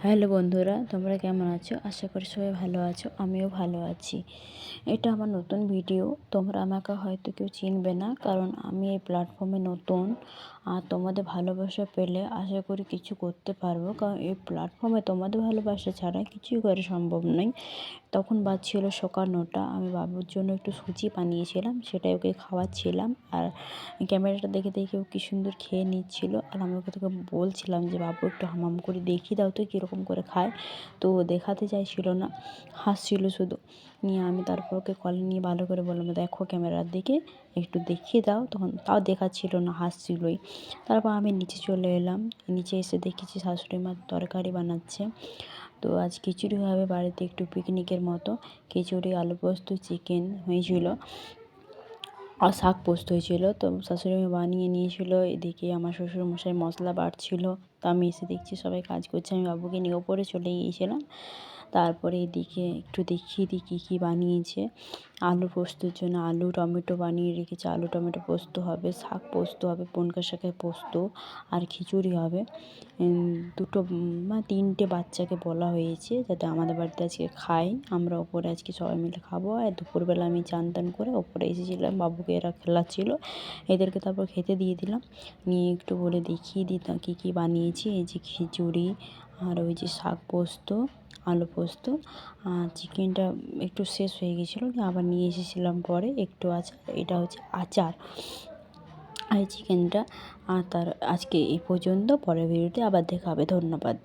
Hello বন্ধুরা, তোমরা কেমন আছো? আশা করি সবাই ভালো আছো। আমিও ভালো আছি। এটা আমার নতুন ভিডিও। তোমরা আমাকে হয়তো কেউ চিনবে না, কারণ আমি এই প্ল্যাটফর্মে নতুন। আর তোমাদের ভালোবাসা পেলে আশা করি কিছু করতে পারবো, কারণ এই প্ল্যাটফর্মে তোমাদের ভালোবাসা ছাড়া কিছুই করা সম্ভব নয়। তখন বাজছিল সকাল 9টা। আমি বাবুর জন্য একটু সুজি বানিয়েছিলাম, সেটাই ওকে খাওয়াচ্ছিলাম। আর ক্যামেরাটা দেখে দেখে ও কী সুন্দর খেয়ে নিচ্ছিল। আর আমি ওকে তোকে বলছিলাম যে বাবু একটু হামাম করে দেখিয়ে দাও তো কীরকম করে খায়। তো ও দেখাতে চাইছিল না, হাসছিল শুধু। নিয়ে আমি তারপর ওকে কলে নিয়ে ভালো করে বললাম, দেখো ক্যামেরার দিকে একটু দেখিয়ে দাও। তখন তাও দেখাচ্ছিল না, হাসছিলই। তারপর আমি নিচে চলে এলাম। নিচে এসে দেখেছি শাশুড়ি মা তরকারি বানাচ্ছে। তো আজ খিচুড়ি হবে বাড়িতে, একটু পিকনিকের মতো। খিচুড়ি, আলু পোস্ত, চিকেন হয়েছিল আর শাক পোস্ত হয়েছিল। তো শাশুড়ি মা বানিয়ে নিয়েছিল। এদিকে আমার শ্বশুরমশাই মশলা বাটছিল। তা আমি এসে দেখছি সবাই কাজ করছে। আমি বাবুকে নিয়ে ওপরে চলে গিয়েছিলাম। তারপরে এদিকে একটু দেখিয়ে দিই কী কী বানিয়েছে। আলু পোস্তর জন্য আলু টমেটো বানিয়ে রেখেছে, আলু টমেটো পোস্ত হবে, শাক পোস্ত হবে, পুনকা শাকের পোস্ত, আর খিচুড়ি হবে। দুটো বা তিনটে বাচ্চাকে বলা হয়েছে যাতে আমাদের বাড়িতে আজকে খায়। আমরা ওপরে আজকে সবাই মিলে খাবো। আর দুপুরবেলা আমি চান টান করে ওপরে এসেছিলাম, বাবুকে এরা খেলাচ্ছিল, এদেরকে তারপর খেতে দিয়ে দিলাম। নিয়ে একটু বলে দেখিয়ে দিতাম কী কী বানিয়েছি। এই যে খিচুড়ি, আর ওই যে শাক পোস্ত, আলু পোস্ত, আর চিকেনটা একটু শেষ হয়ে গেছিলো, আবার নিয়ে এসেছিলাম পরে একটু আচার। এটা হচ্ছে আচার আর চিকেনটা। আর তার আজকে এই পর্যন্ত। পরের ভিডিওতে আবার দেখা হবে। ধন্যবাদ।